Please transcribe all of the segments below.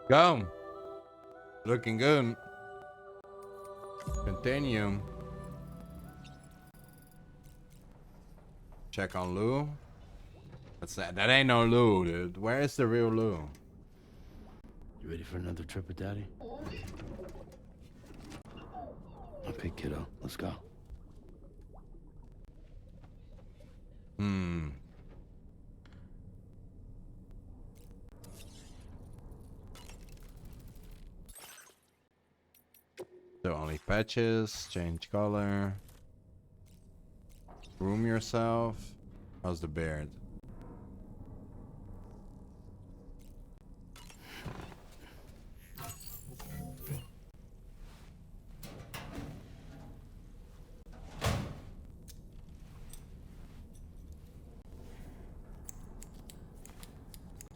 Go. Looking good. Continue. Check on Lou. What's that? That ain't no Lou, dude. Where is the real Lou? You ready for another trip with Daddy? Okay, kiddo. Let's go. So only patches, change color. Groom yourself. How's the beard?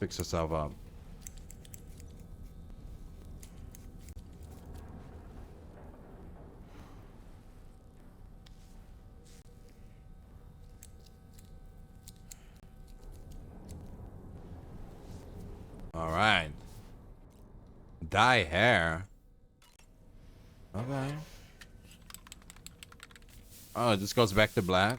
Fix yourself up. All right. Dye hair. Okay. Oh, it just goes back to black.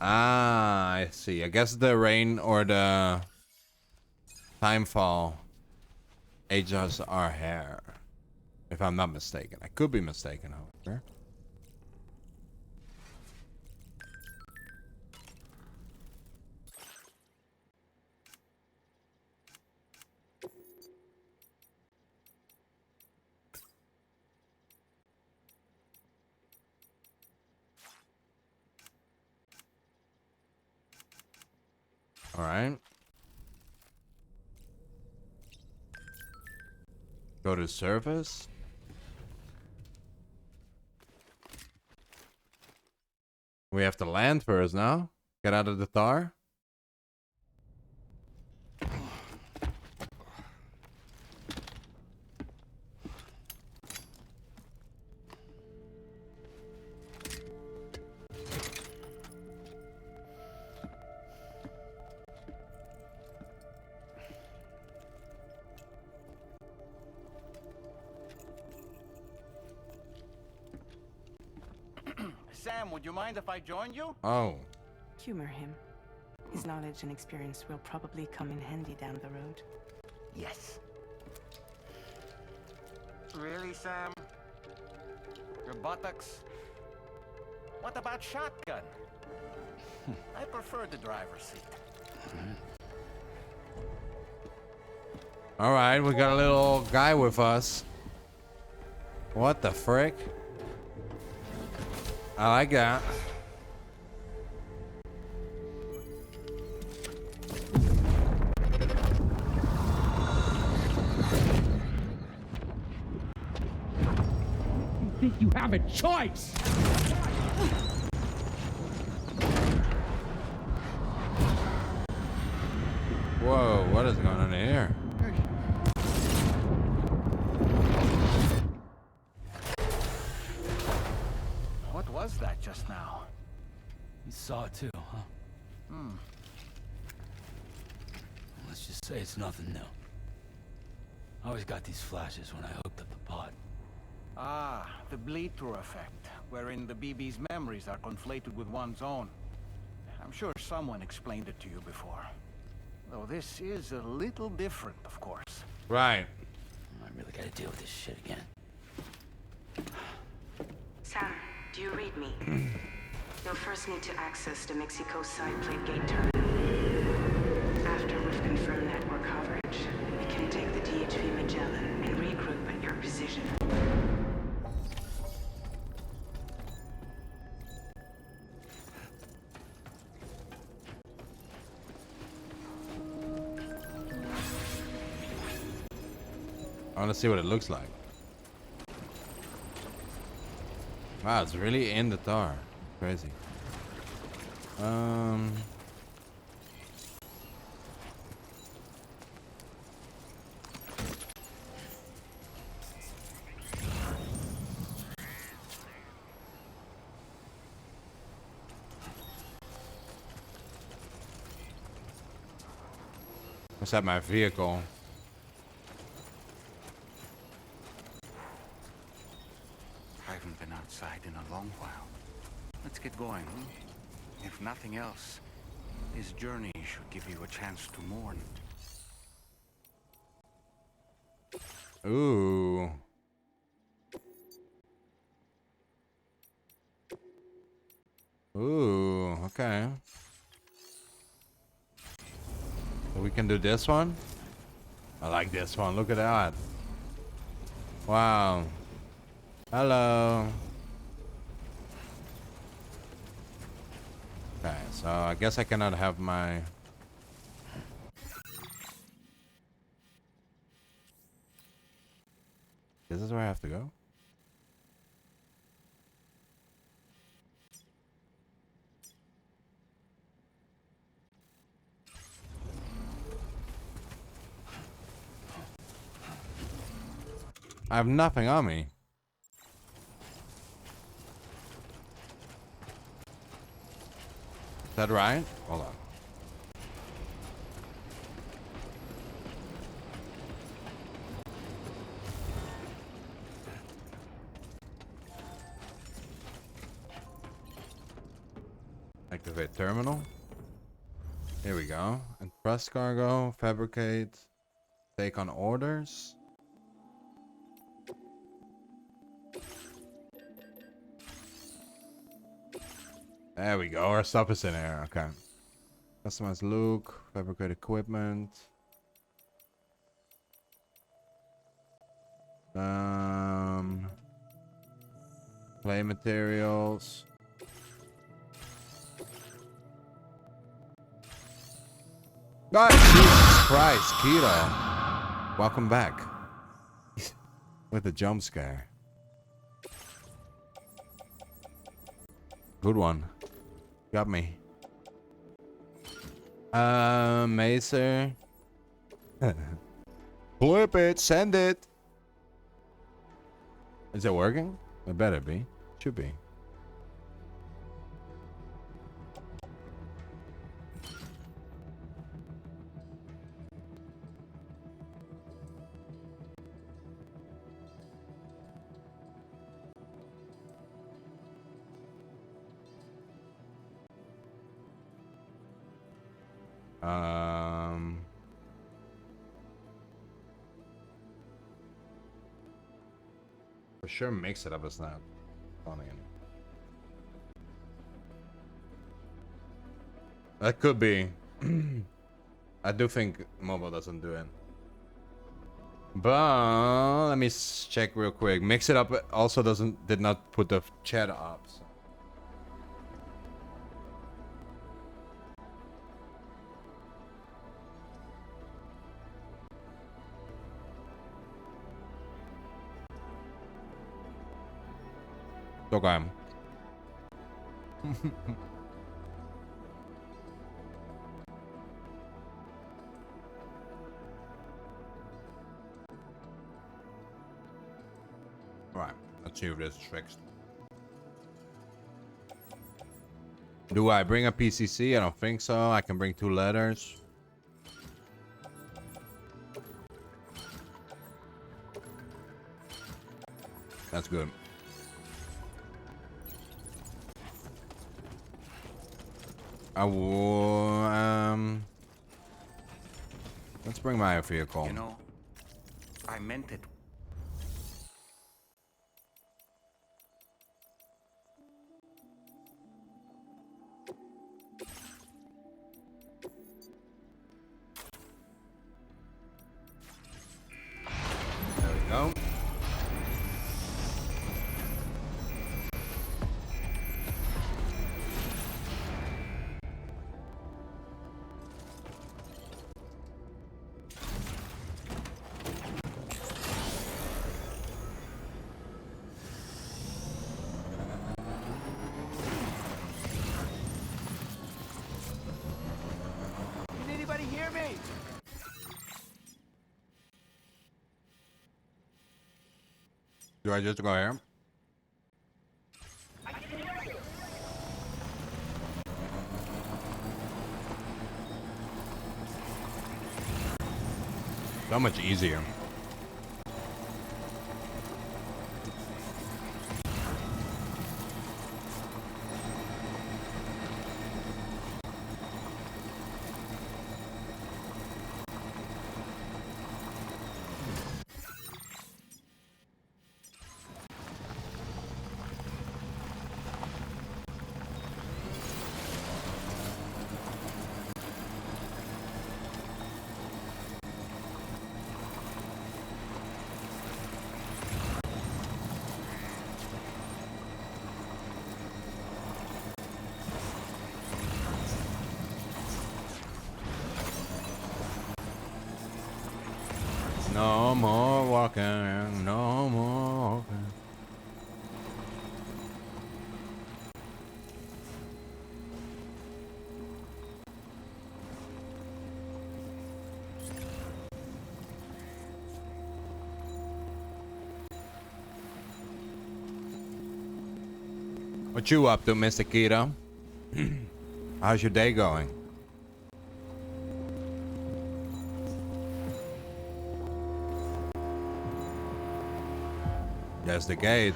Ah, I see. I guess the rain or the timefall ages our hair. If I'm not mistaken. I could be mistaken, however. All right. Go to service. We have to land first now. Get out of the tar. Sam, would you mind if I joined you? Oh. Humor him. His knowledge and experience will probably come in handy down the road. Yes. Really, Sam? Your buttocks? What about shotgun? I prefer the driver's seat. All right, we got a little guy with us. What the frick? I like that. You think you have a choice? Whoa, what is going on here? What was that just now? You saw it too, huh? Let's just say it's nothing new. I always got these flashes when I hooked up the pod. Ah, the bleed-through effect, wherein the BB's memories are conflated with one's own. I'm sure someone explained it to you before. Though this is a little different, of course. Right. I really gotta deal with this shit again. Sam, do you read me? You'll first need to access the Mexico side plate gate terminal. After we've confirmed network coverage, we can take the DHV Magellan and regroup at your position. I want to see what it looks like. Wow, it's really in the tar. Crazy. What's that, my vehicle? I haven't been outside in a long while. Let's get going, hmm? If nothing else, this journey should give you a chance to mourn. Ooh. Ooh, okay. So we can do this one? I like this one. Look at that. Wow. Hello. Okay, so I guess I cannot have my... This is where I have to go? I have nothing on me. Is that right? Hold on. Activate terminal. Here we go. And trust cargo, fabricate, take on orders. There we go. Our stuff is in there. Okay. Customize look, fabricate equipment. Play materials. Ah, Jesus Christ, Keto. Welcome back. With a jump scare. Good one. Got me. Macer. Flip it, send it. Is it working? It better be. Should be. For sure mix it up is not funny. That could be. I do think mobile doesn't do it. But let me check real quick. Mix it up also did not put the chat up. So. Okay. Right, let's see if this is fixed. Do I bring a PCC? I don't think so. I can bring 2 letters. That's good. I will, let's bring my vehicle. You know, I meant it. There we go. Do I just go here? So much easier. No more walking, no more walking. What you up to, Mr. Keto? How's your day going? There's the gate.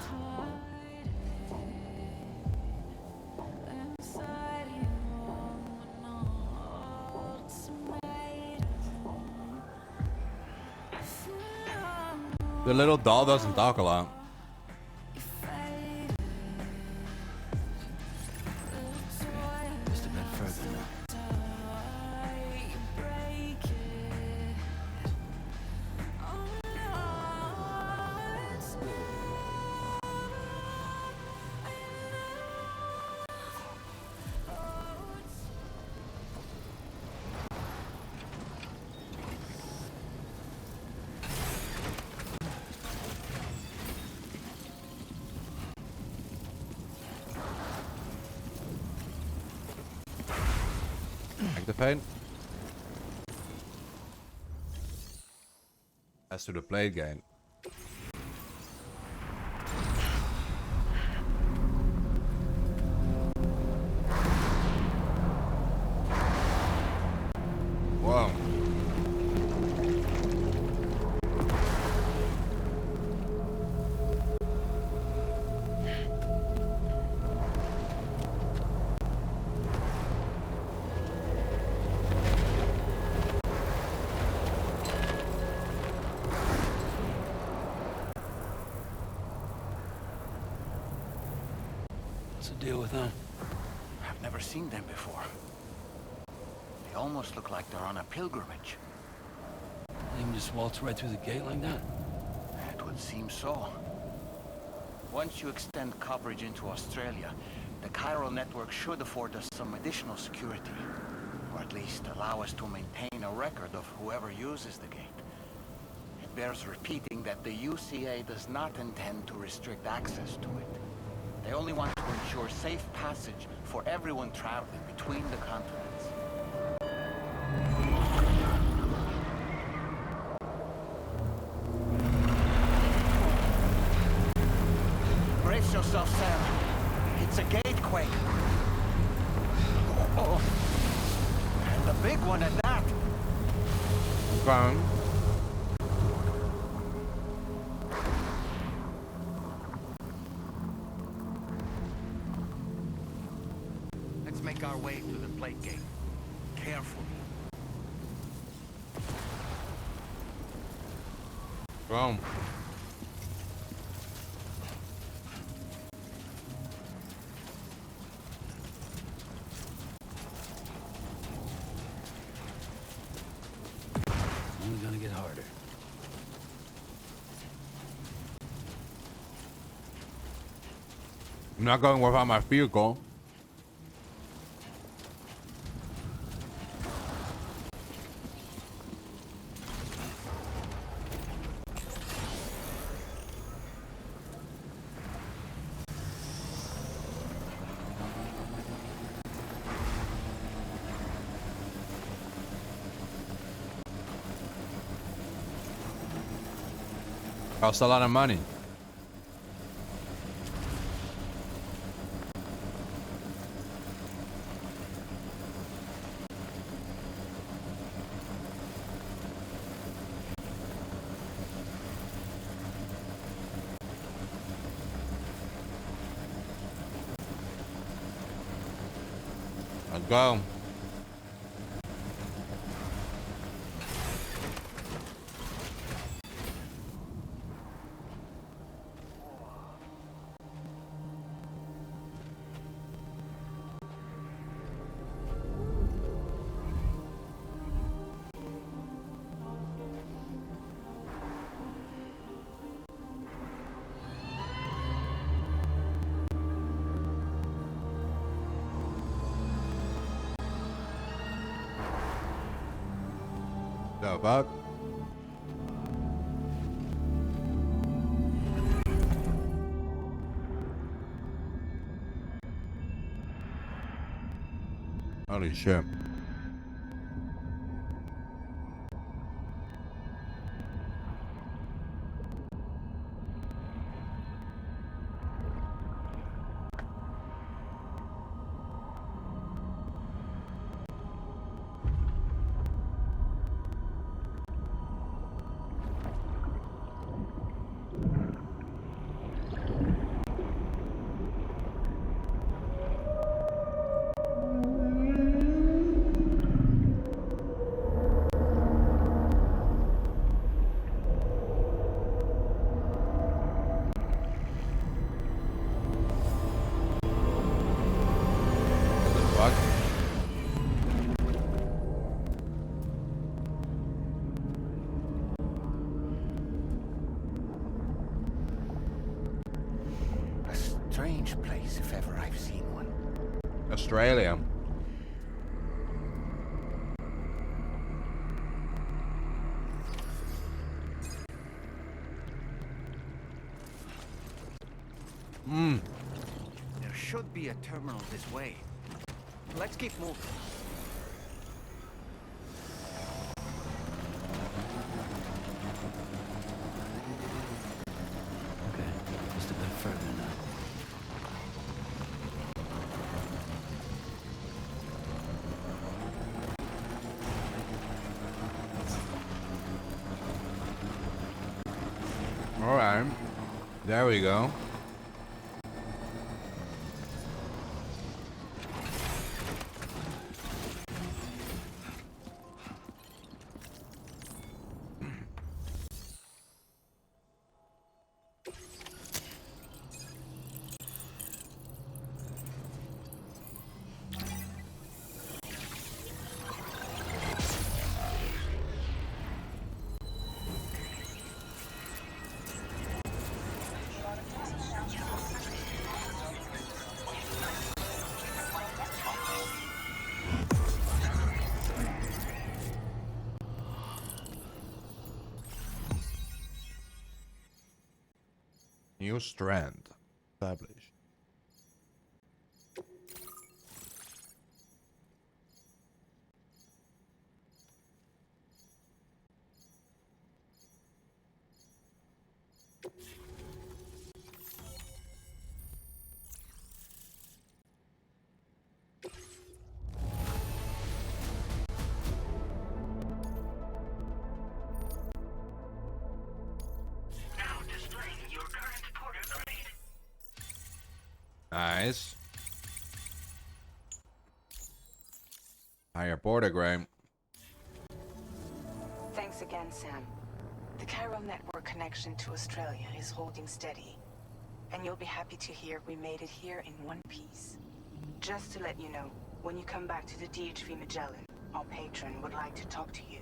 The little doll doesn't talk a lot. Just a bit further now. Activate. As to the plate gate. Whoa. What's the deal with them? I've never seen them before. They almost look like they're on a pilgrimage. They can just waltz right through the gate like that? It would seem so. Once you extend coverage into Australia, the chiral network should afford us some additional security. Or at least allow us to maintain a record of whoever uses the gate. It bears repeating that the UCA does not intend to restrict access to it. They only want to ensure safe passage for everyone traveling between the continents. Brace yourself, Sam. It's a gate, Quake. Oh. And a big one at that. Gone. Let's make our way to the plate gate. Carefully. Boom. Only gonna get harder. I'm not going without my vehicle. Costs a lot of money. go. The fuck? Holy shit. Strange place, if ever I've seen one. Australia. There should be a terminal this way. Let's keep moving. Okay, just a bit further now. All right. There we go. New strand established. Nice. Higher border grade. Thanks again, Sam. The chiral network connection to Australia is holding steady. And you'll be happy to hear we made it here in one piece. Just to let you know, when you come back to the DHV Magellan, our patron would like to talk to you.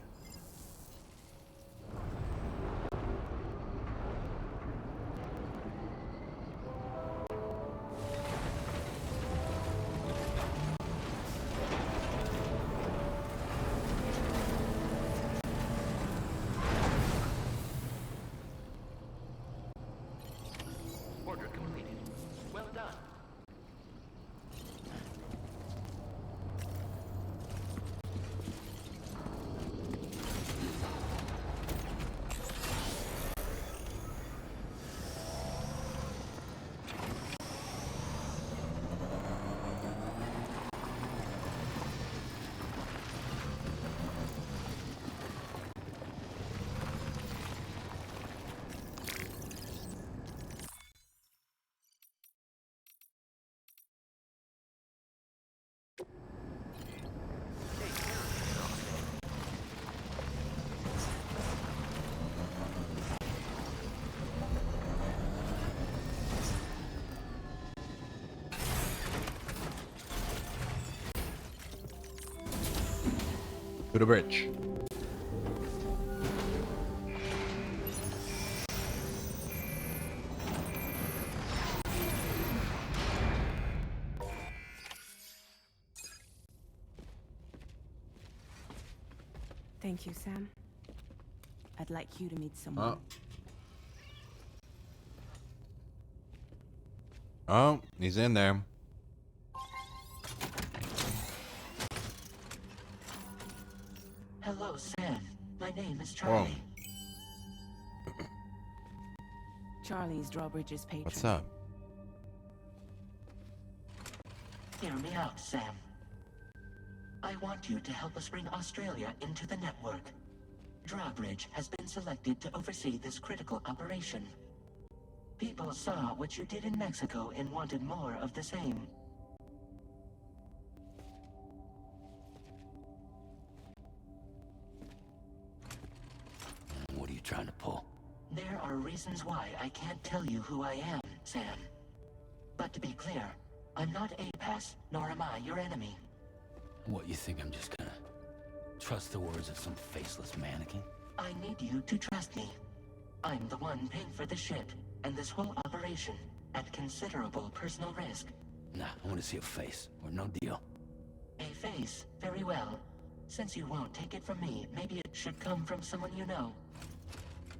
To the bridge. Thank you, Sam. I'd like you to meet someone. Oh, he's in there. Hello, Sam. My name is Charlie. Charlie's Drawbridge's patron. What's up? Hear me out, Sam. I want you to help us bring Australia into the network. Drawbridge has been selected to oversee this critical operation. People saw what you did in Mexico and wanted more of the same. What are you trying to pull? There are reasons why I can't tell you who I am, Sam. But to be clear, I'm not APAS, nor am I your enemy. What, you think I'm just gonna trust the words of some faceless mannequin? I need you to trust me. I'm the one paying for the ship and this whole operation at considerable personal risk. Nah, I want to see a face, or no deal. A face, very well. Since you won't take it from me, maybe it should come from someone you know.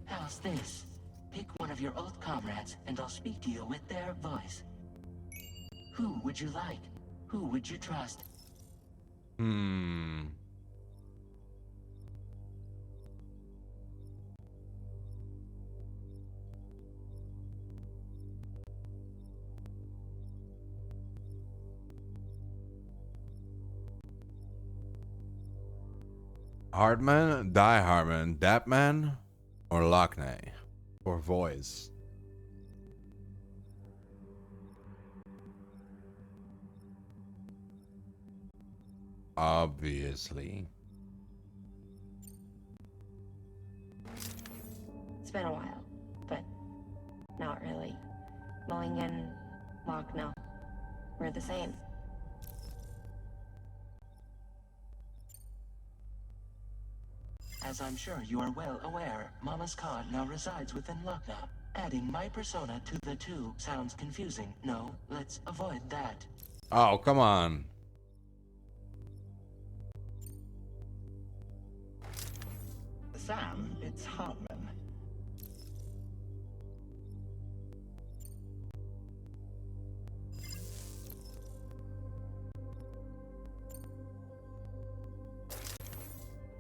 How's this? Pick one of your old comrades and I'll speak to you with their voice. Who would you like? Who would you trust? Heartman, Die Heartman, Dapman, or Lockney for voice. Obviously. It's been a while, but not really. Mulligan, Lockno, we're the same. As I'm sure you are well aware, Mama's Khan now resides within Lockna. Adding my persona to the two sounds confusing. No, let's avoid that. Oh, come on. Sam, it's Heartman.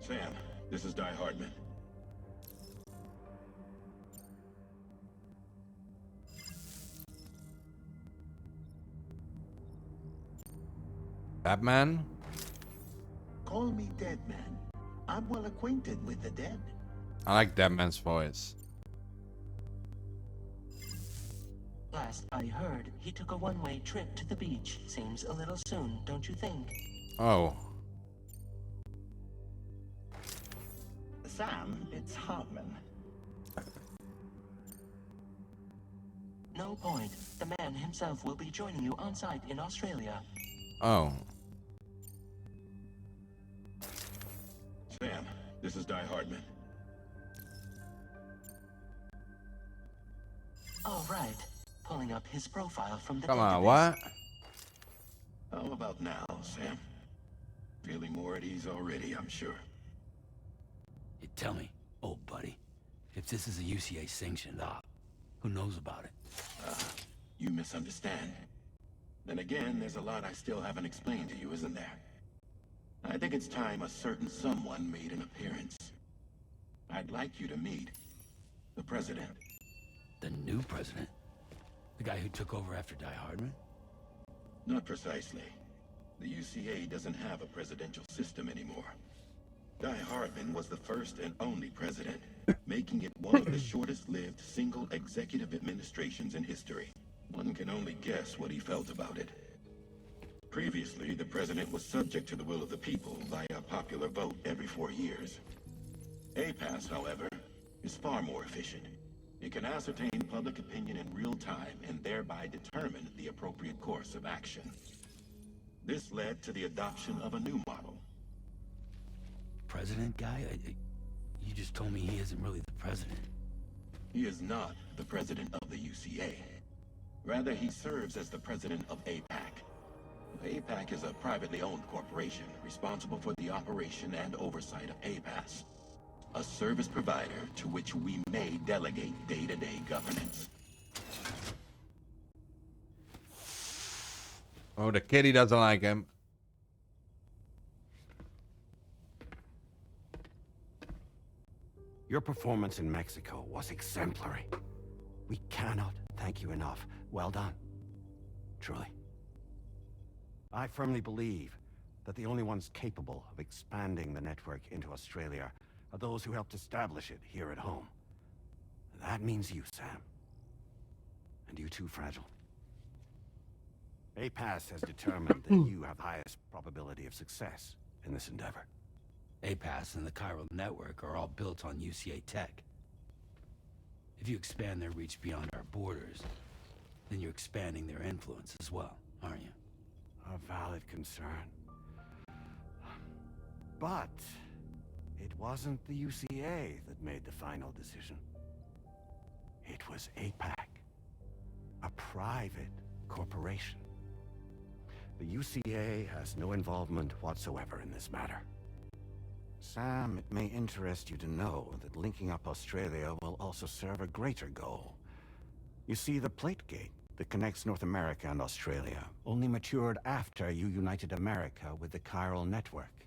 Sam, this is Die Heartman. Batman? Call me Dead Man. I'm well acquainted with the dead. I like Deadman's voice. Last I heard, he took a one-way trip to the beach. Seems a little soon, don't you think? Oh. Sam, it's Heartman. No point. The man himself will be joining you on site in Australia. Oh. Sam, this is Die Heartman. All right. Pulling up his profile from the Come on, database. what? How about now, Sam? Feeling more at ease already, I'm sure. You tell me, old buddy, if this is a UCA sanctioned op, who knows about it? You misunderstand. Then again, there's a lot I still haven't explained to you, isn't there? I think it's time a certain someone made an appearance. I'd like you to meet the president. The new president? The guy who took over after Die Heartman? Not precisely. The UCA doesn't have a presidential system anymore. Die Heartman was the first and only president, making it one of the shortest-lived single executive administrations in history. One can only guess what he felt about it. Previously, the president was subject to the will of the people via popular vote every 4 years. APAS, however, is far more efficient. It can ascertain public opinion in real time and thereby determine the appropriate course of action. This led to the adoption of a new model. president guy? You just told me he isn't really the president. He is not the president of the UCA. Rather, he serves as the president of APAC. APAC is a privately owned corporation responsible for the operation and oversight of APAS, a service provider to which we may delegate day-to-day governance. Oh, the kitty doesn't like him. Your performance in Mexico was exemplary. We cannot thank you enough. Well done. Truly. I firmly believe that the only ones capable of expanding the network into Australia are those who helped establish it here at home. That means you, Sam. And you too, Fragile. APAS has determined that you have the highest probability of success in this endeavor. APAS and the chiral network are all built on UCA tech. If you expand their reach beyond our borders, then you're expanding their influence as well, aren't you? A valid concern. But it wasn't the UCA that made the final decision. It was APAC, a private corporation. The UCA has no involvement whatsoever in this matter. Sam, it may interest you to know that linking up Australia will also serve a greater goal. You see, the plate gate that connects North America and Australia only matured after you united America with the chiral network.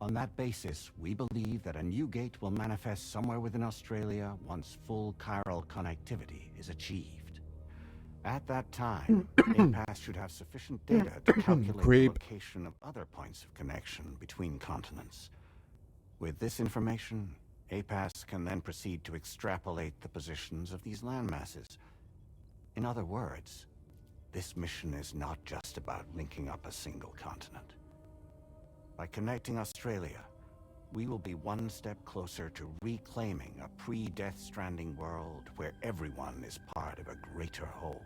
On that basis, we believe that a new gate will manifest somewhere within Australia once full chiral connectivity is achieved. At that time, APAS should have sufficient data to calculate the location of other points of connection between continents. With this information, APAS can then proceed to extrapolate the positions of these landmasses. In other words, this mission is not just about linking up a single continent. By connecting Australia, we will be one step closer to reclaiming a pre-Death Stranding world where everyone is part of a greater whole.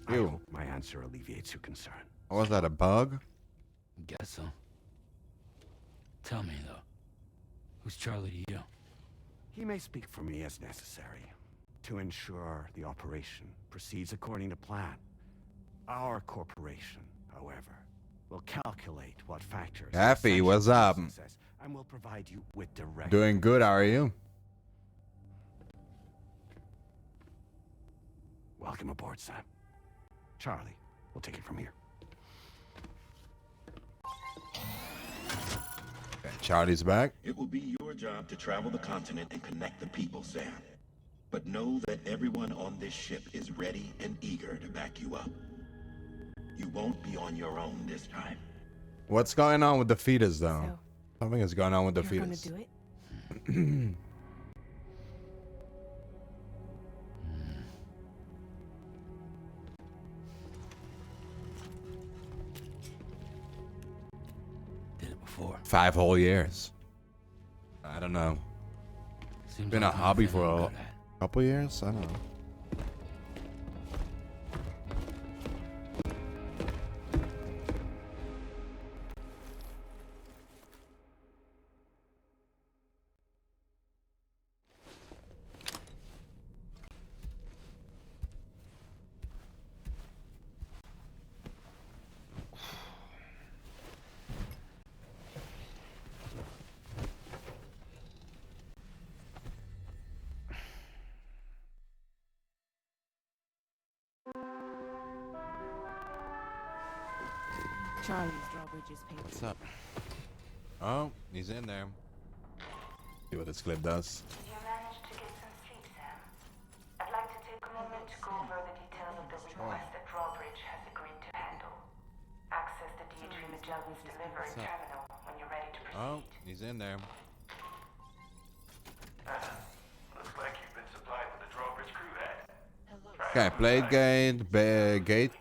I hope my answer alleviates your concern. Was that a bug? Guess so. Tell me, though. Who's Charlie to you? He may speak for me as necessary to ensure the operation proceeds according to plan. Our corporation, however, will calculate what factors... Happy, what's up? And will provide you with direct... Doing good, how are you? Welcome aboard, Sam. Charlie, we'll take it from here. Okay, Charlie's back. It will be your job to travel the continent and connect the people, Sam. But know that everyone on this ship is ready and eager to back you up. You won't be on your own this time. What's going on with the fetus, though? So, Something is going on with the you're fetus. gonna do it? Did it before. 5 whole years. I don't know. Seems Been like a hobby something for I'm a good at. couple years? I don't know. Charlie's Drawbridge's paper. What's up? Oh, he's in there. See what this clip does. You managed to get some sleep, Sam. I'd like to take a moment to go over the details of the request that Drawbridge has agreed to handle. Access the D3 Magellan's delivery terminal when you're ready to proceed. Oh, he's in there. Looks like you've been supplied with a Drawbridge crew head. Okay, blade gate, gate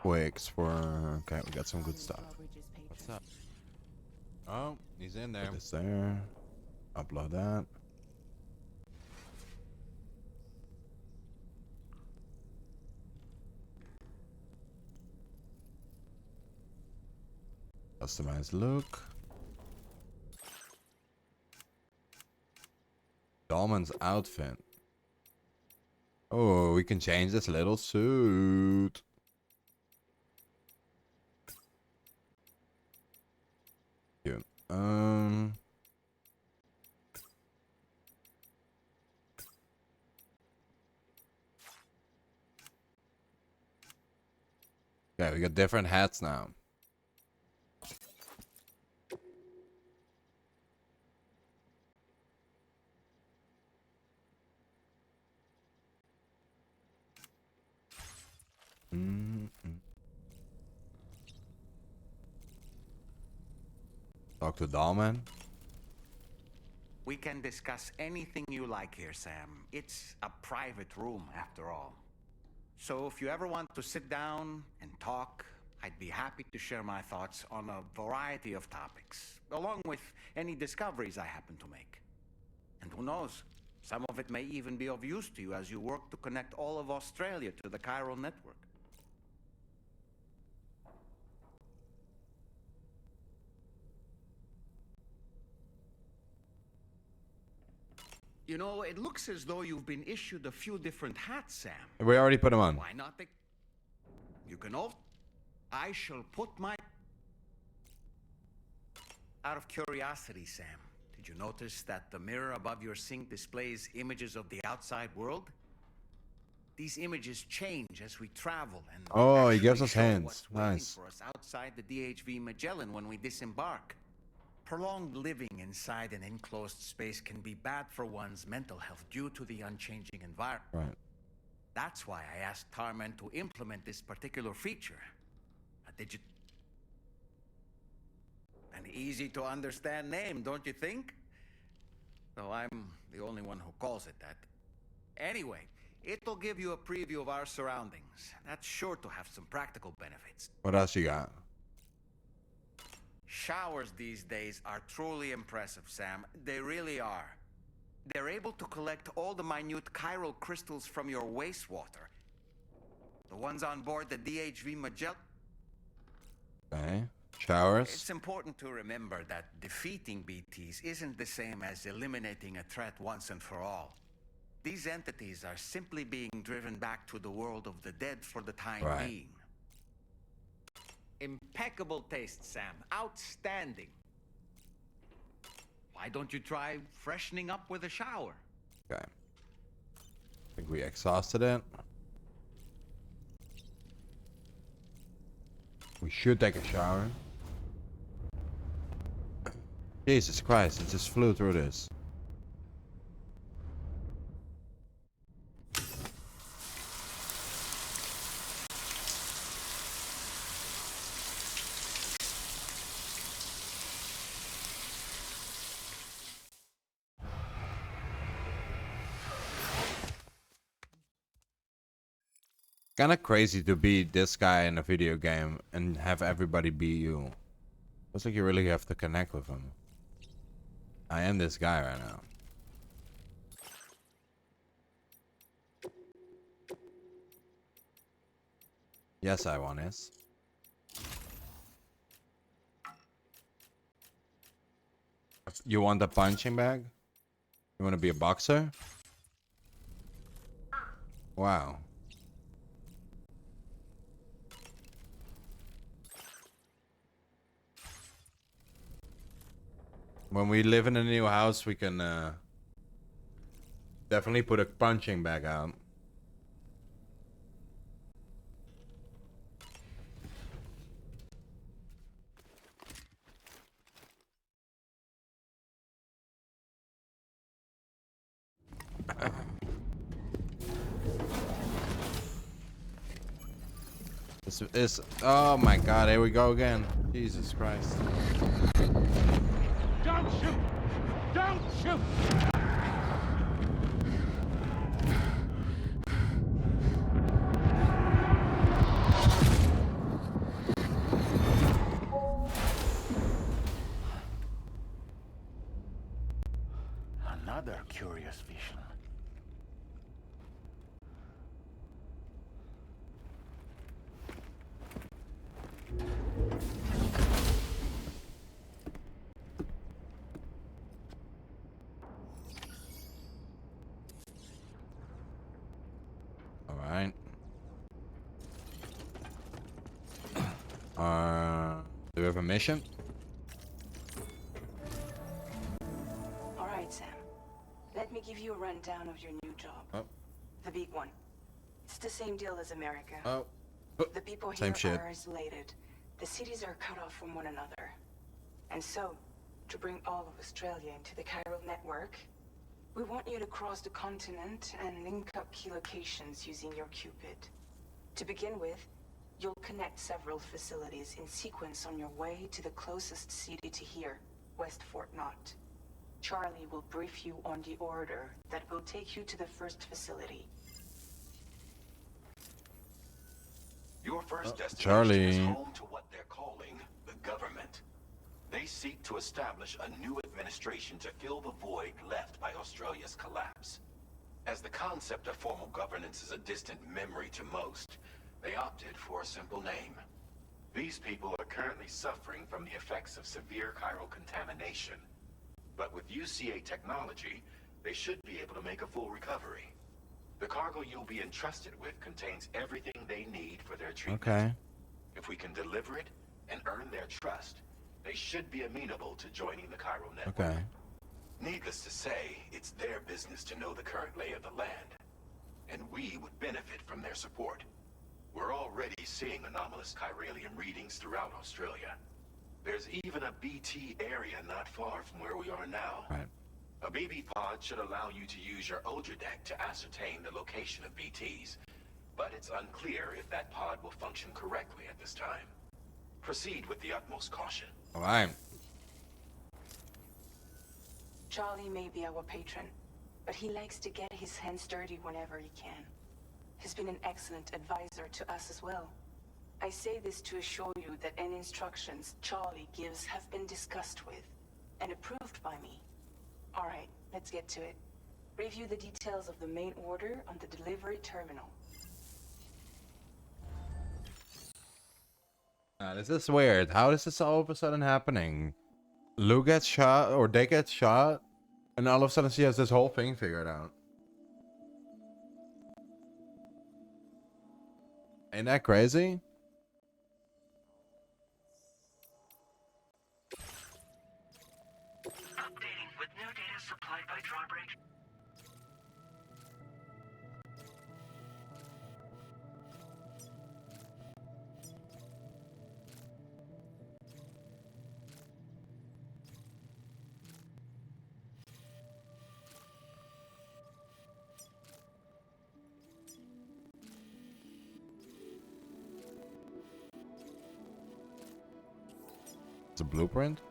quakes for. Okay, we got some good stuff. What's up? Oh, he's in there. It's there. Upload that. Customize look. Dollman's outfit. Oh, we can change this little suit. Cute. Okay, we got different hats now. Talk to Dollman. We can discuss anything you like here, Sam. It's a private room, after all. So if you ever want to sit down and talk, I'd be happy to share my thoughts on a variety of topics, along with any discoveries I happen to make. And who knows, some of it may even be of use to you as you work to connect all of Australia to the chiral network. You know, it looks as though you've been issued a few different hats, Sam. We already put them on. Why not the... You can all... I shall put my... Out of curiosity, Sam, did you notice that the mirror above your sink displays images of the outside world? These images change as we travel and... Oh, he gives actually us show hands. what's waiting Nice. for us outside the DHV Magellan when we disembark. Prolonged living inside an enclosed space can be bad for one's mental health due to the unchanging environment. Right. That's why I asked Tarman to implement this particular feature. An easy to understand name, don't you think? Though I'm the only one who calls it that. Anyway, it'll give you a preview of our surroundings. That's sure to have some practical benefits. What else you got? Showers these days are truly impressive, Sam. They really are. They're able to collect all the minute chiral crystals from your wastewater. The ones on board the DHV Magellan. Okay. Showers. It's important to remember that defeating BTs isn't the same as eliminating a threat once and for all. These entities are simply being driven back to the world of the dead for the time being. Impeccable taste, Sam. Outstanding. Why don't you try freshening up with a shower? Okay. I think we exhausted it. We should take a shower. Jesus Christ, it just flew through this. Kinda crazy to be this guy in a video game and have everybody be you. Looks like you really have to connect with him. I am this guy right now. Yes, I want this. You want a punching bag? You want to be a boxer? Wow. When we live in a new house, we can definitely put a punching bag out. This is, oh my god, here we go again. Jesus Christ. Don't shoot! Don't shoot! Another curious vision. have a mission. Alright, Sam. Let me give you a rundown of your new job. Oh. The big one. It's the same deal as America. Oh. The people Same here shit. are isolated. The cities are cut off from one another. And so, to bring all of Australia into the chiral network, we want you to cross the continent and link up key locations using your Cupid. To begin with, you'll connect several facilities in sequence on your way to the closest city to here, West Fort Knott. Charlie will brief you on the order that will take you to the first facility. Your first destination Charlie. is home to what they're calling the government. They seek to establish a new administration to fill the void left by Australia's collapse. As the concept of formal governance is a distant memory to most, they opted for a simple name. These people are currently suffering from the effects of severe chiral contamination. But with UCA technology, they should be able to make a full recovery. The cargo you'll be entrusted with contains everything they need for their treatment. Okay. If we can deliver it and earn their trust, they should be amenable to joining the chiral network. Okay. Needless to say, it's their business to know the current lay of the land, and we would benefit from their support. We're already seeing anomalous chiralium readings throughout Australia. There's even a BT area not far from where we are now. Right. A BB pod should allow you to use your Ultra deck to ascertain the location of BTs, but it's unclear if that pod will function correctly at this time. Proceed with the utmost caution. Alright. Charlie may be our patron, but he likes to get his hands dirty whenever he can. He's been an excellent advisor to us as well. I say this to assure you that any instructions Charlie gives have been discussed with and approved by me. Alright, let's get to it. Review the details of the main order on the delivery terminal. This is weird. How is this all of a sudden happening? Lou gets shot, or they get shot, and all of a sudden she has this whole thing figured out. Ain't that crazy? Updating with new data supplied by Drawbridge. It's a blueprint?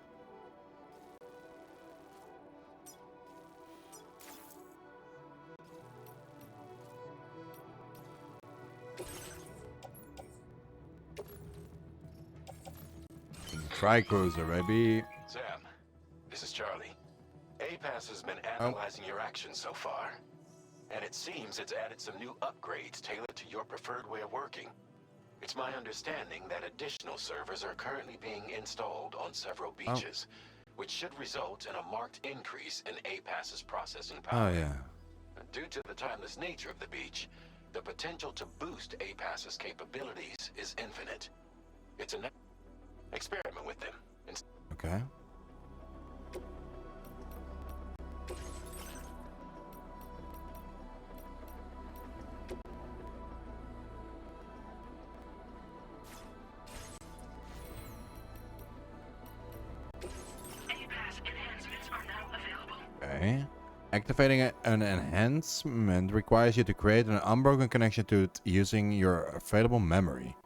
Tri-cruiser, baby. Sam, this is Charlie. APAS has been analyzing your actions so far, and it seems it's added some new upgrades tailored to your preferred way of working. It's my understanding that additional servers are currently being installed on several beaches, which should result in a marked increase in APAS's processing power. Oh, yeah. Due to the timeless nature of the beach, the potential to boost APAS's capabilities is infinite. It's an experiment with them. Okay. APAS enhancements are now available. Okay. Activating an enhancement requires you to create an unbroken connection to it using your available memory.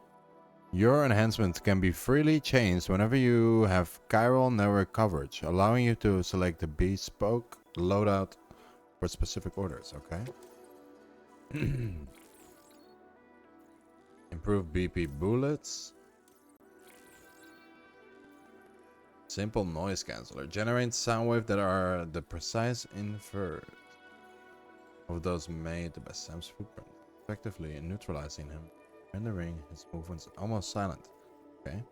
Your enhancement can be freely changed whenever you have chiral network coverage, allowing you to select the bespoke loadout for specific orders, okay? Improve BP bullets. Simple noise canceller. Generates sound waves that are the precise inverse of those made by Sam's footprint, effectively neutralizing him, rendering his movements almost silent. Okay.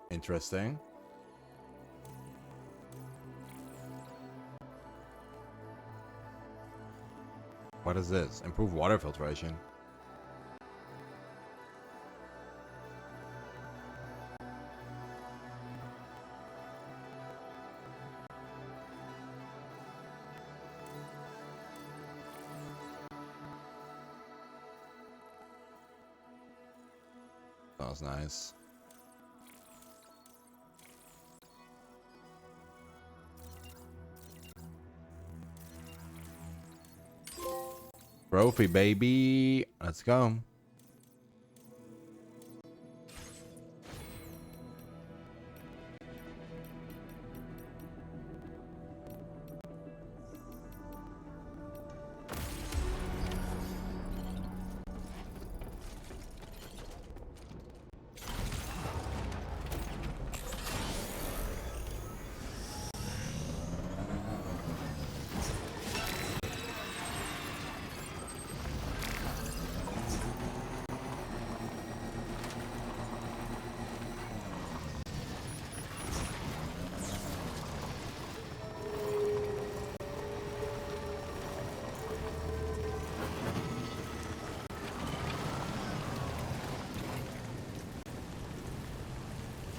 Interesting. What is this? Improve water filtration. That was nice. Trophy, baby. Let's go.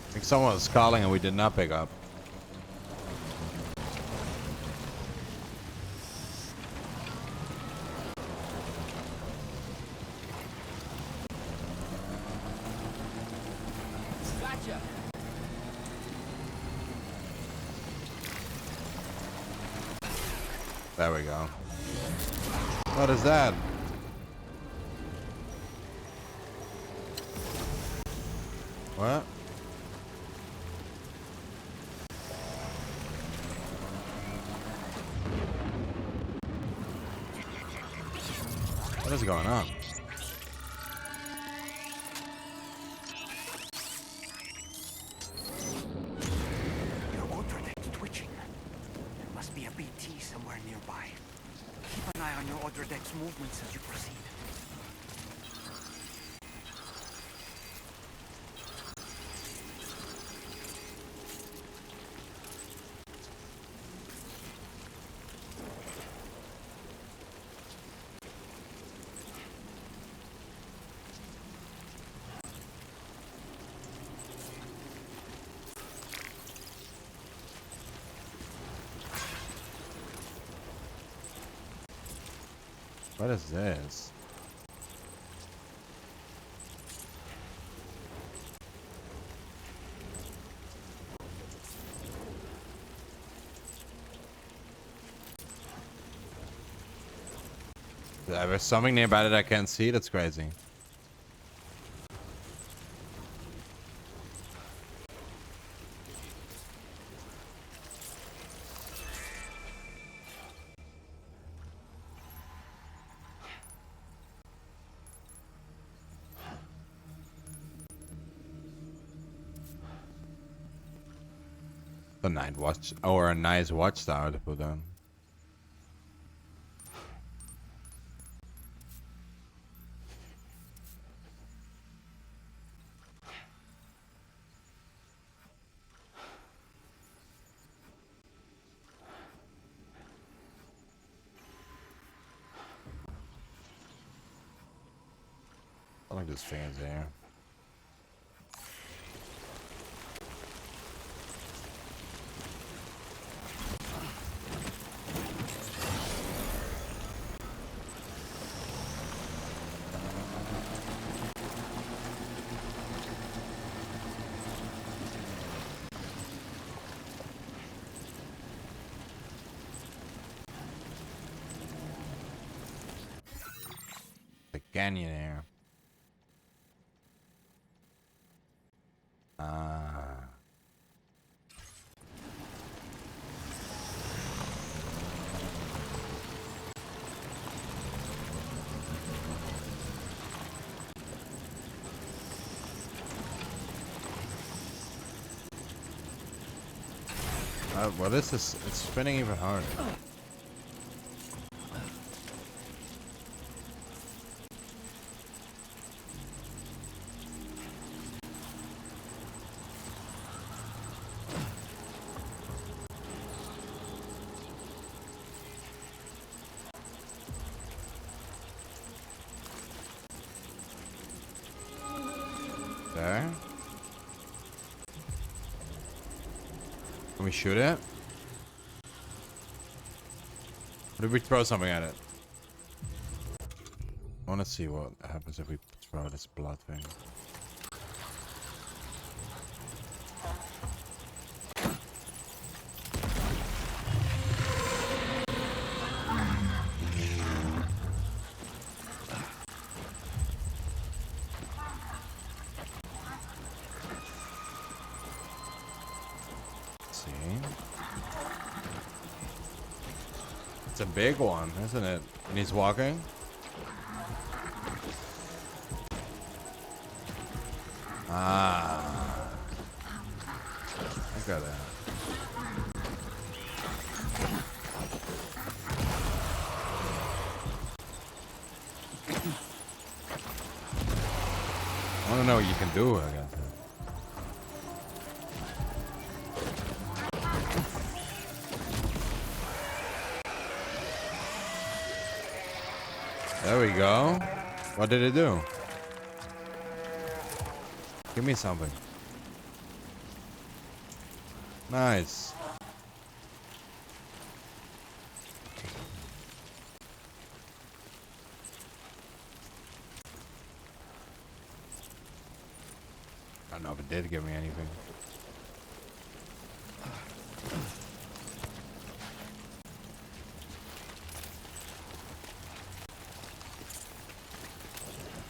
I think someone was calling and we did not pick up. Gotcha. There we go. What is that? What? What is going on? Your Ultradeck's twitching. There must be a BT somewhere nearby. Keep an eye on your Ultradeck's movements as you proceed. What is this? There's something nearby that I can't see. That's crazy. A night watch or a nice watchtower to put on. I like this thing is there. The canyon air. What is this? It's spinning even harder. There. Can we shoot it? Or did we throw something at it? I want to see what happens if we throw this blood thing. see. It's a big one, isn't it? And he's walking. Ah. I got that. I don't know what you can do, I guess. There we go. What did it do? Give me something. Nice. I don't know if it did give me anything.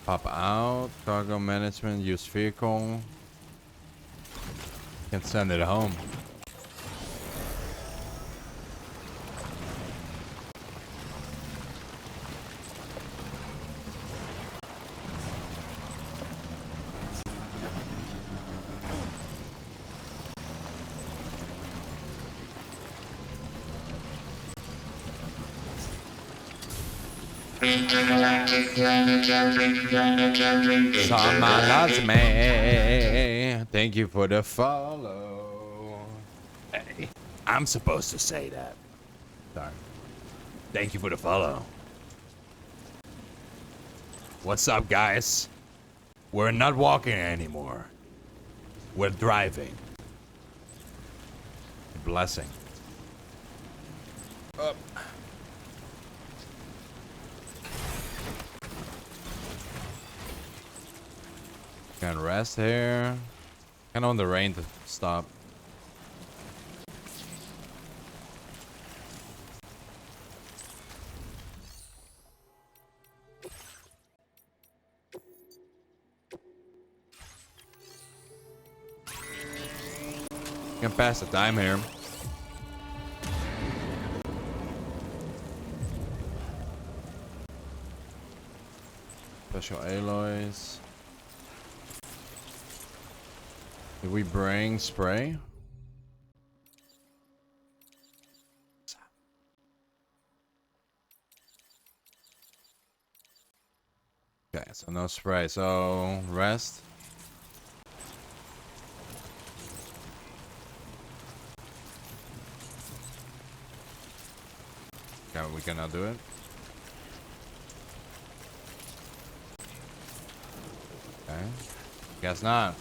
Pop out, cargo management, use vehicle. Can send it home. Samalazme. Thank you for the follow. Hey, I'm supposed to say that. Sorry. Thank you for the follow. What's up, guys? We're not walking anymore. We're driving. Blessing. Up. Can rest here. Kind of on the rain to stop. Can pass the time here. Special alloys. Did we bring spray? Okay, so no spray. So rest. Okay, we cannot do it. Okay. Guess not.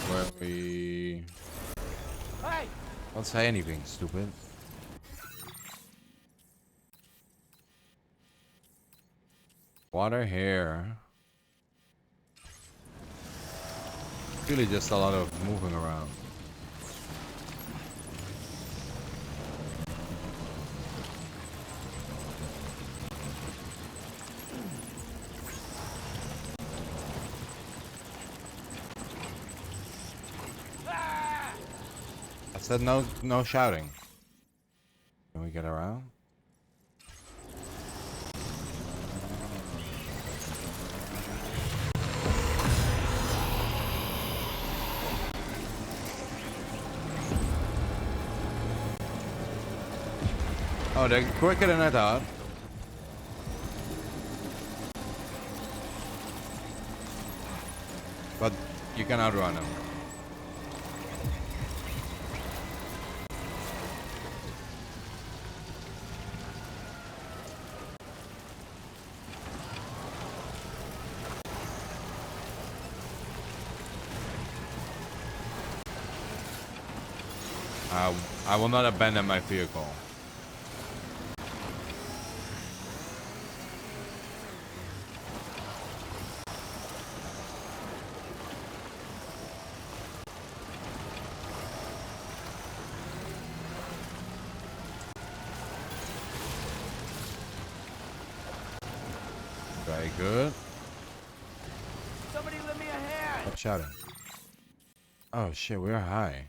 Where we... Hey! Don't say anything, stupid. Water here. Really just a lot of moving around. I said no shouting. Can we get around? Oh, they're quicker than I thought. But you can outrun them. I will not abandon my vehicle. Very good. Somebody lend me a hand. Stop shouting. Oh shit, we're high.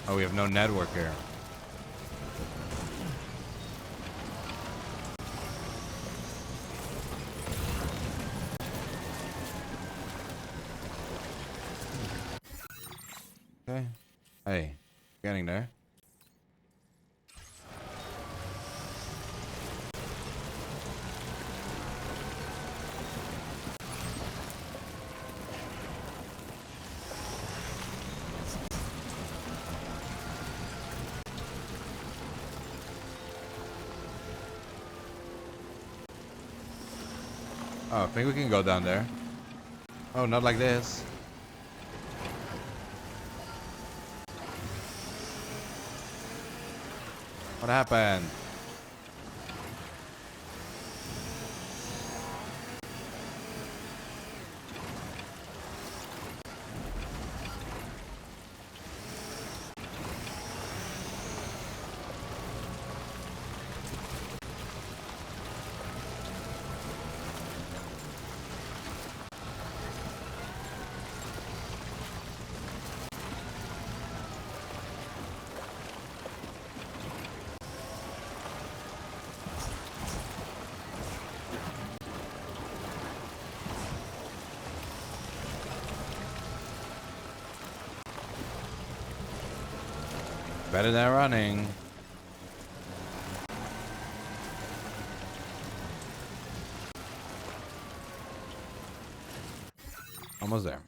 Oh, we have no network here. Okay. Hey, getting there. Oh, I think we can go down there. Oh, not like this. What happened? Better than running. Almost there.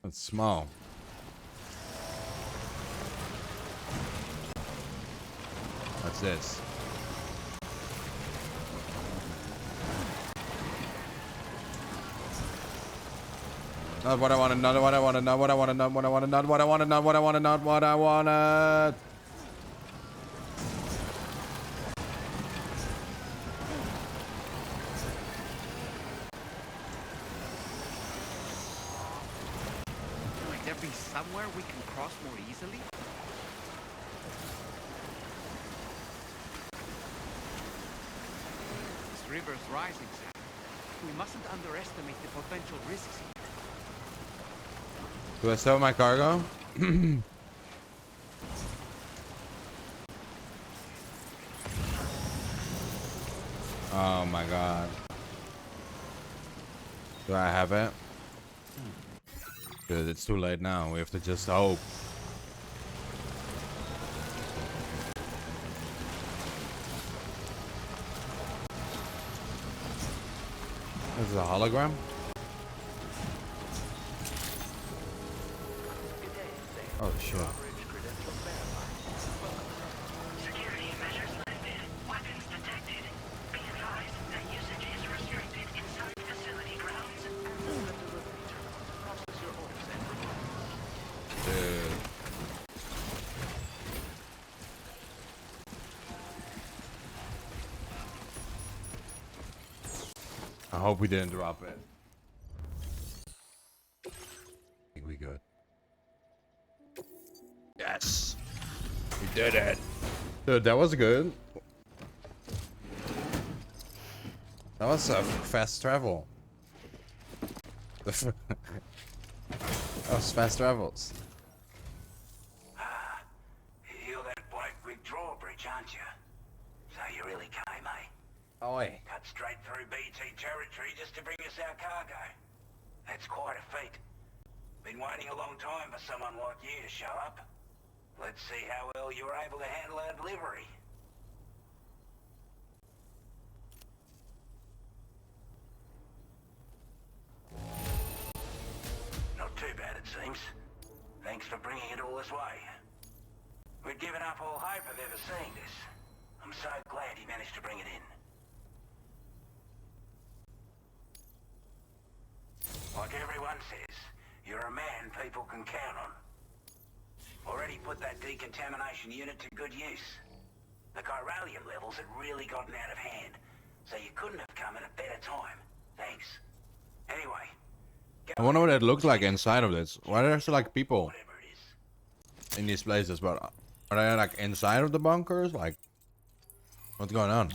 It's small. What's this? Not what I wanted, not what I wanted, not what I wanted, not what I wanted, not what I wanted, not what I wanted, not what I wanted. Might there be somewhere we can cross more easily? This river's rising, Sam. We mustn't underestimate the potential risks here. Do I sell my cargo? Oh my god. Do I have it? Dude, it's too late now. We have to just hope. This is a hologram? Oh shit. Security measures lifted. Weapons detected. Be advised that usage is restricted inside facility grounds. Dude. I hope we didn't drop it. I think we good. Yes! We did it! Dude, that was good. That was a fast travel. That was fast travels. Ah, you're that bloke with Drawbridge, aren't you? So you really came, eh? Oi. Cut straight through BT territory just to bring us our cargo. That's quite a feat. Been waiting a long time for someone like you to show up. Let's see how well you were able to handle our delivery. Miller's way. We'd given up all hope of ever seeing this. I'm so glad he managed to bring it in. Like everyone says, you're a man people can count on. Already put that decontamination unit to good use. The chiralium levels had really gotten out of hand, so you couldn't have come at a better time. Thanks. Anyway. I wonder what it looks like inside of this. Why are there like people in these places? But are they like inside of the bunkers? Like, what's going on?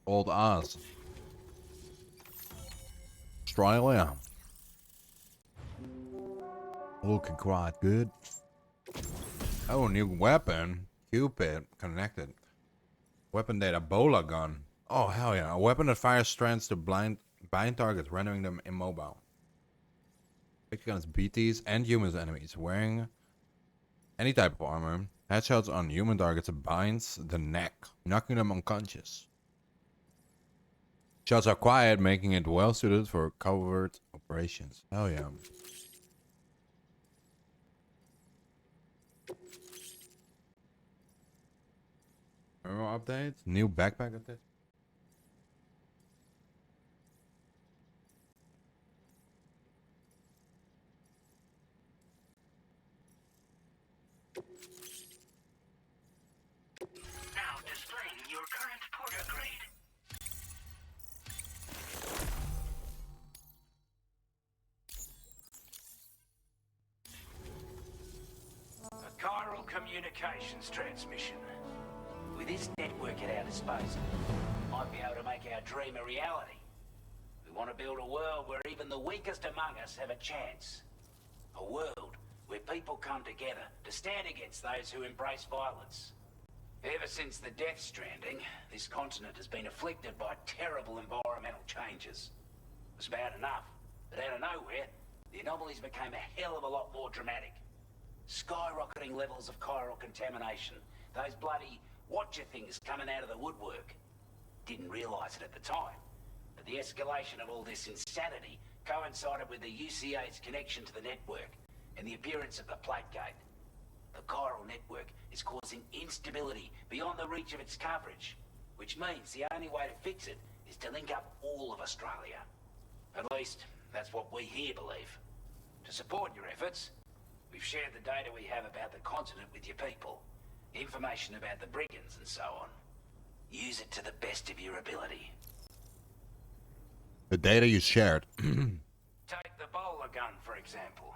Old Oz. Australia. Looking quite good. Oh, new weapon. Cupid. Connected. Weapon data. Bola gun. Oh, hell yeah. A weapon that fires strands to bind targets, rendering them immobile. Quick against BTs and humans enemies. Wearing any type of armor. Headshots on human targets binds the neck, knocking them unconscious. Shots are quiet, making it well suited for covert operations. Hell yeah. More updates? New backpack update? Now displaying your current porter grade. A chiral communications transmission. With this network at our disposal, might be able to make our dream a reality. We want to build a world where even the weakest among us have a chance. A world where people come together to stand against those who embrace violence. Ever since the Death Stranding, this continent has been afflicted by terrible environmental changes. It was bad enough, but out of nowhere, the anomalies became a hell of a lot more dramatic. Skyrocketing levels of chiral contamination. Those bloody watcher things coming out of the woodwork. Didn't realize it at the time, but the escalation of all this insanity coincided with the UCA's connection to the network and the appearance of the plate gate. The chiral network is causing instability beyond the reach of its coverage, which means the only way to fix it is to link up all of Australia. At least, that's what we here believe. To support your efforts, we've shared the data we have about the continent with your people. Information about the brigands and so on. Use it to the best of your ability. The data you shared. Take the bowler gun, for example.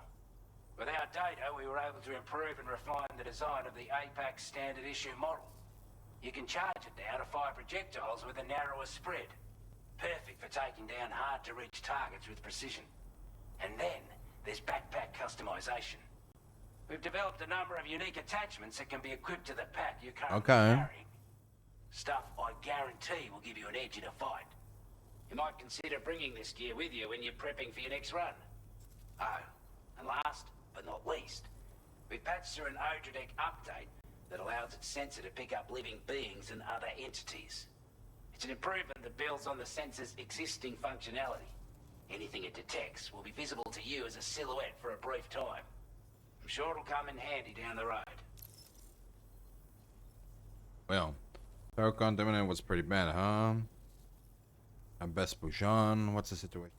With our data, we were able to improve and refine the design of the APAC standard issue model. You can charge it now to fire projectiles with a narrower spread. Perfect for taking down hard-to-reach targets with precision. And then, there's backpack customization. We've developed a number of unique attachments that can be equipped to the pack you're currently carrying. Stuff I guarantee will give you an edge in a fight. You might consider bringing this gear with you when you're prepping for your next run. Oh, and last but not least, we've patched through an Odradek update that allows its sensor to pick up living beings and other entities. It's an improvement that builds on the sensor's existing functionality. Anything it detects will be visible to you as a silhouette for a brief time. I'm sure it'll come in handy down the road. Well, Terror Contaminant was pretty bad, huh? And best push on. What's the situation?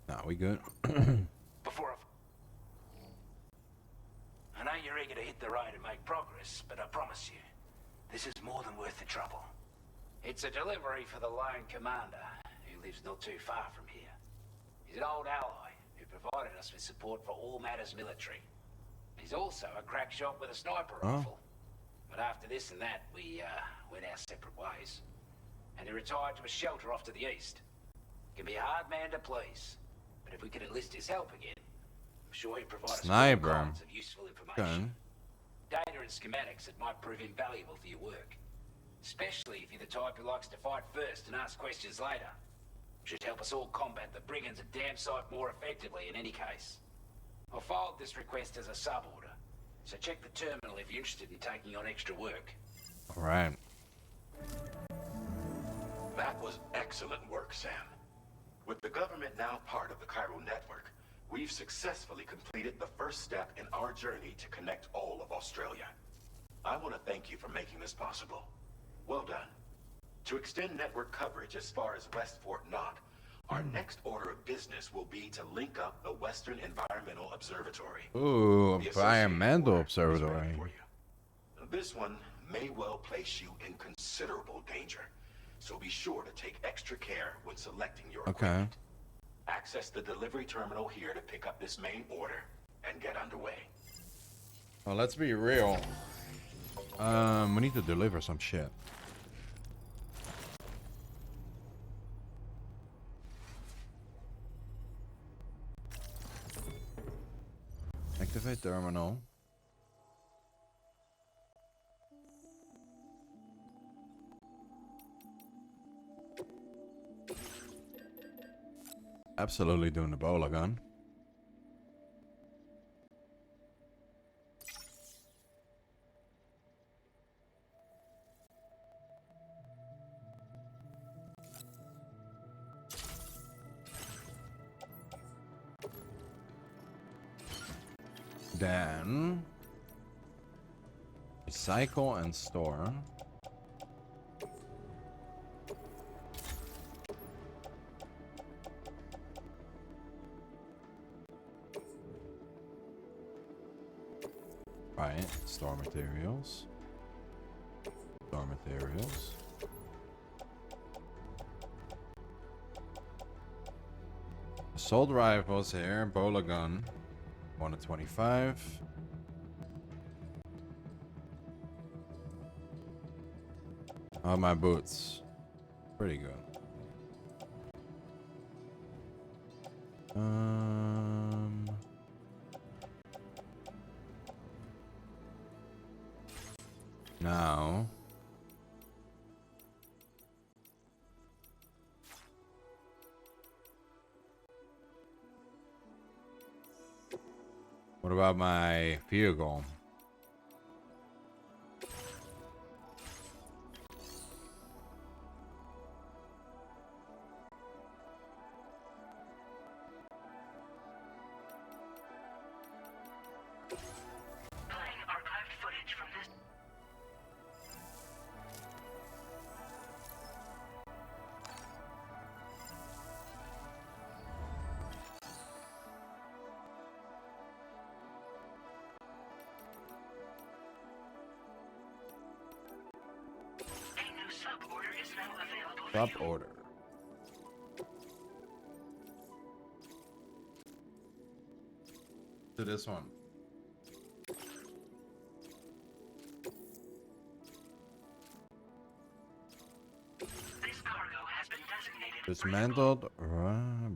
Nah, we good. Before I know you're eager to hit the road and make progress, but I promise you, this is more than worth the trouble. It's a delivery for the lone commander, who lives not too far from here. He's an old ally who provided us with support for all matters military. He's also a crack shot with a sniper rifle. But after this and that, we went our separate ways. And he retired to a shelter off to the east. Can be a hard man to please, but if we could enlist his help again, sure he'd provide us with all Sniper. kinds of useful information. Okay. Data and schematics that might prove invaluable for your work. Especially if you're the type who likes to fight first and ask questions later. Should help us all combat the brigands a damn sight more effectively in any case. I filed this request as a sub-order, so check the terminal if you're interested in taking on extra work. Alright. That was excellent work, Sam. With the government now part of the Chiral network, we've successfully completed the first step in our journey to connect all of Australia. I want to thank you for making this possible. Well done. To extend network coverage as far as West Fort Knott, our next order of business will be to link up the Western Environmental Observatory. Ooh, The environmental associated order is ready observatory. for you. This one may well place you in considerable danger, so be sure to take extra care when selecting your equipment. Access the delivery terminal here to pick up this main order and get underway. Well, let's be real. We need to deliver some shit. Activate terminal. Absolutely doing the bowler gun. Then recycle and store. Right, store materials. Store materials. Assault rifles here, bowler gun. 1 to 25. Oh, my boots. Pretty good. Now. What about my vehicle? Playing archived footage from this. A new sub-order is now available for Top you. order. To this one. This cargo has been designated Dismantled,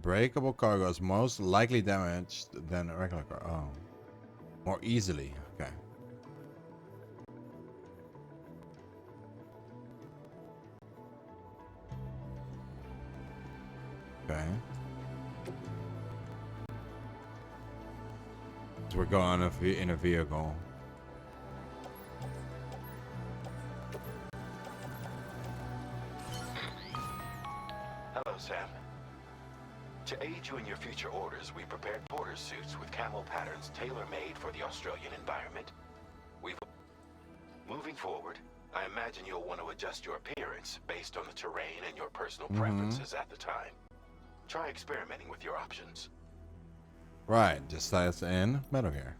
breakable cargo is most likely damaged than a regular cargo. Oh. More easily. Okay. Okay. So we're going in a vehicle. Hello, Sam. To aid you in your future orders, we prepared porter suits with camo patterns tailor-made for the Australian environment. Moving forward, I imagine you'll want to adjust your appearance based on the terrain and your personal preferences at the time. Try experimenting with your options. Right, just as in Metal Gear.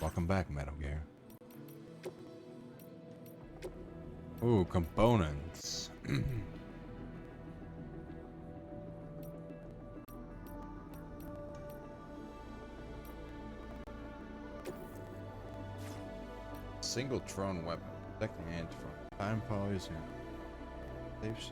Welcome back, Metal Gear. Ooh, components. Single thrown weapon, protecting it from time poison. Saves.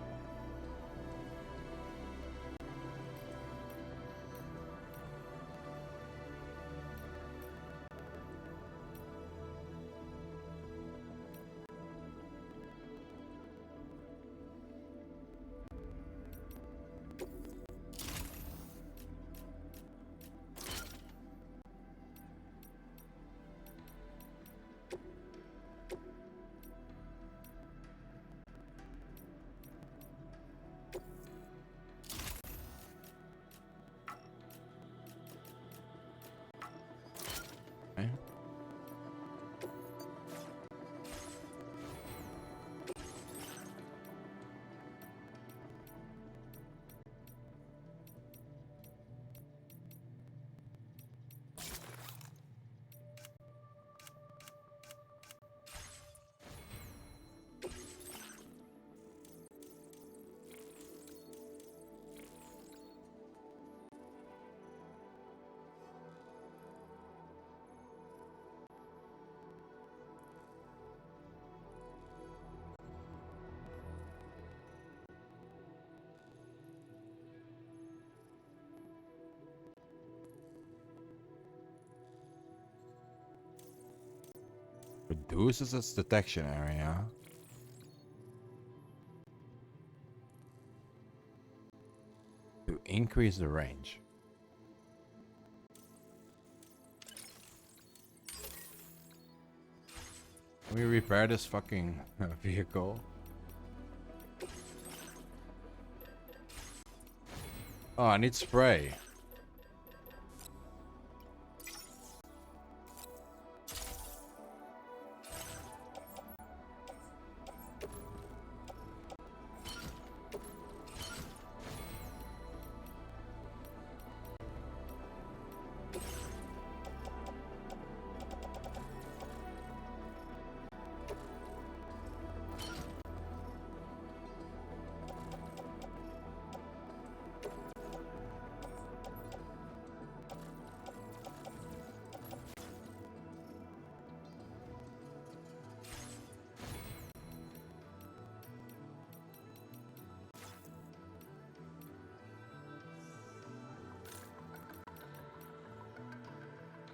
Reduces its detection area. To increase the range. Can we repair this fucking vehicle? Oh, I need spray.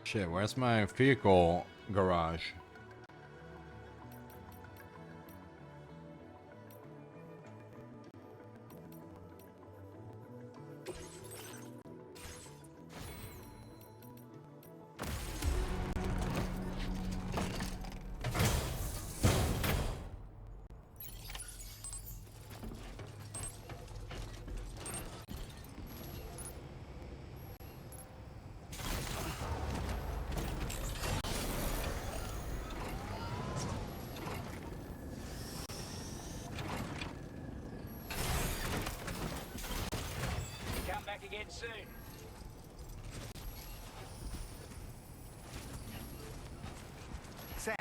Shit, where's my vehicle garage? Again soon. Sam,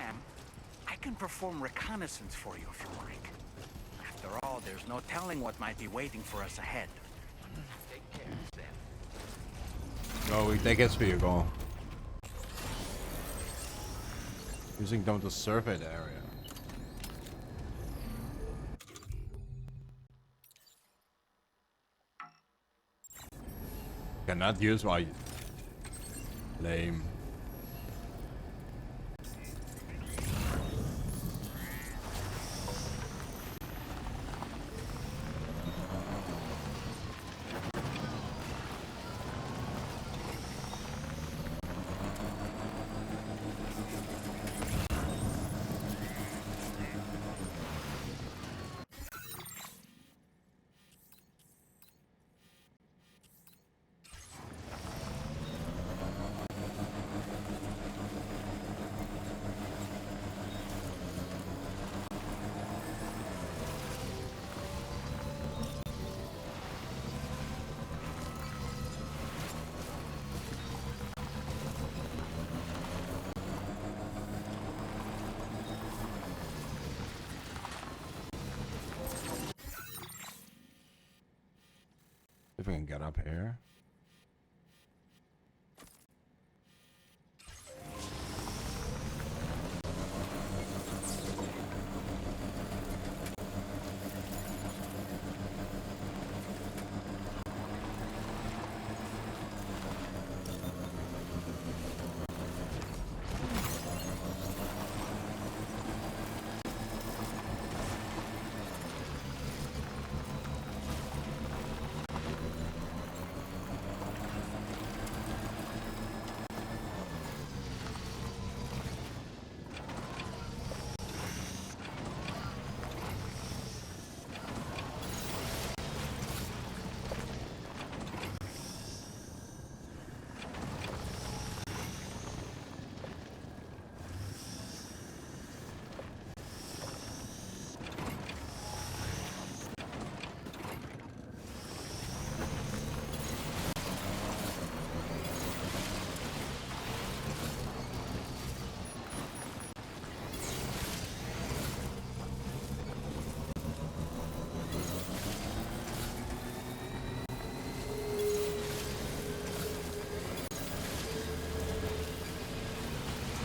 I can perform reconnaissance for you if you like. After all, there's no telling what might be waiting for us ahead. Take care, Sam. Oh, we take his vehicle. Using them to survey the area. Cannot use my lame. If we can get up here.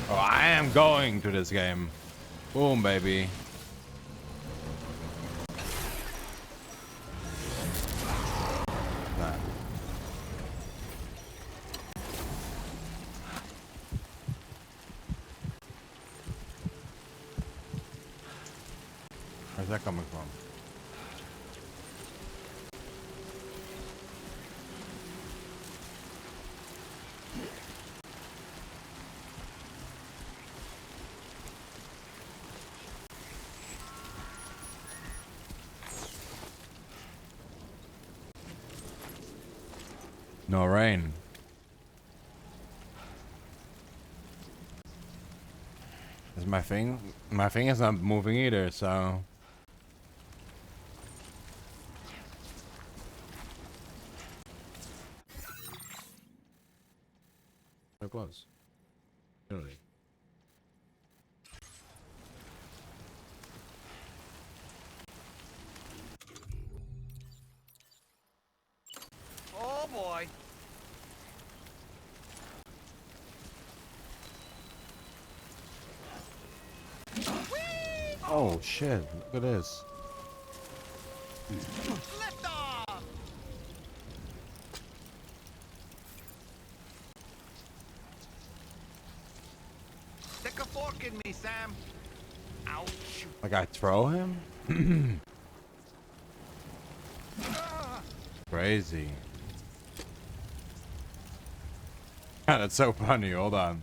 Oh, I am going to this game. Boom, baby. Nah. Where's that coming from? No rain. Is my thing is not moving either, so so close. Really. Oh boy. Oh shit, look at this. Lift off! Stick a fork in me, Sam. Ouch. Like I throw him? Crazy. That's so funny, hold on.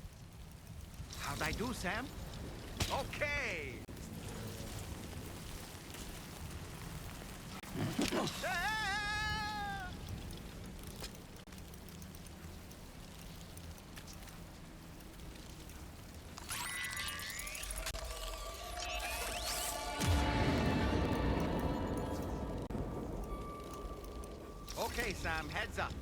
How'd I do, Sam? Okay. Okay, Sam, heads up.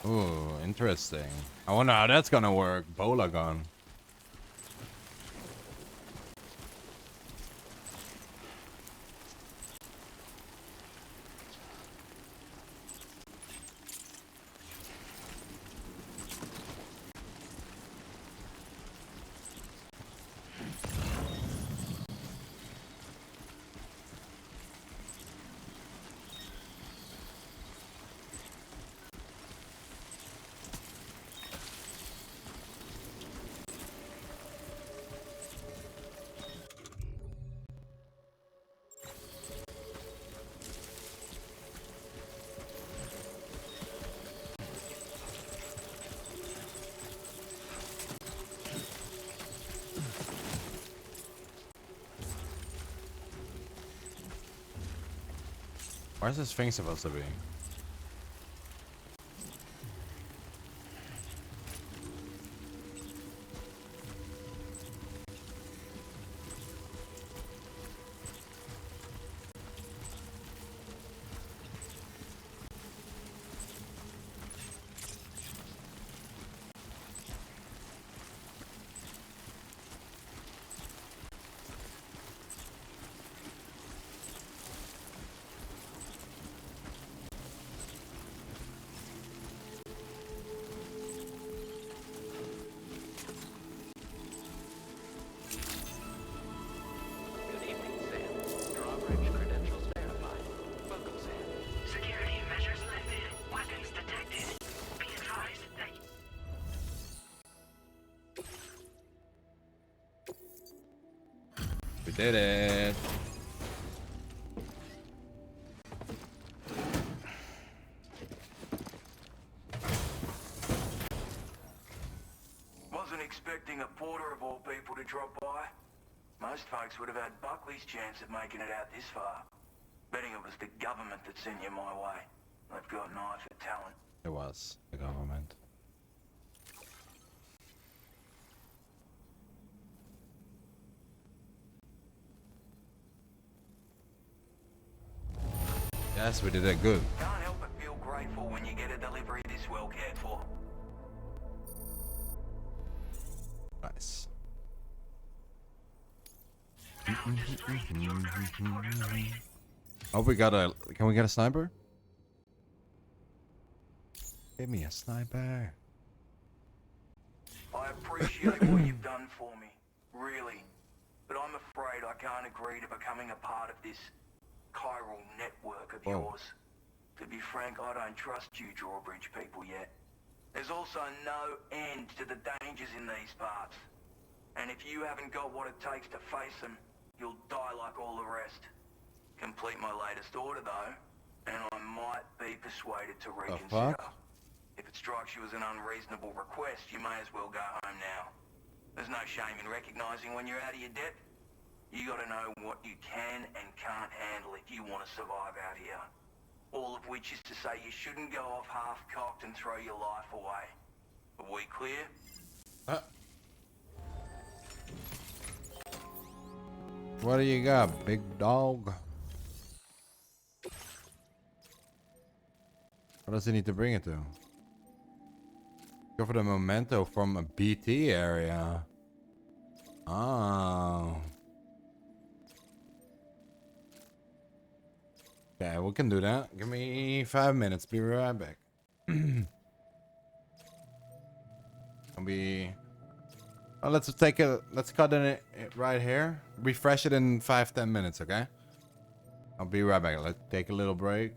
Ooh, interesting. I wonder how that's gonna work. Bola gun. Where's this thing supposed to be? did it. Wasn't expecting a porter of all people to drop by. Most folks would have had Buckley's chance of making it out this far. Betting it was the government that sent you my way. They've got an eye for talent. It was the government. Yes, we did it good. Can't help but feel grateful when you get a delivery this well cared for. Nice. Oh, we got a. Can we get a sniper? Give me a sniper. I appreciate what you've done for me, really. But I'm afraid I can't agree to becoming a part of this chiral network of yours. To be frank, I don't trust you Drawbridge people yet. There's also no end to the dangers in these parts. And if you haven't got what it takes to face them, you'll die like all the rest. Complete my latest order though, and I might be persuaded to reconsider. If it strikes you as an unreasonable request, you may as well go home now. There's no shame in recognizing when you're out of your depth. You gotta know what you can and can't handle if you want to survive out here. All of which is to say you shouldn't go off half-cocked and throw your life away. Are we clear? What do you got, big dog? What does he need to bring it to? Go for the memento from a BT area. Oh. Okay, we can do that. Give me 5 minutes. Be right back. Oh, let's cut it right here. Refresh it in 5-10 minutes, okay? I'll be right back. Let's take a little break.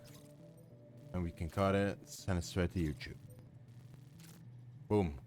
And we can cut it, send it straight to YouTube. Boom.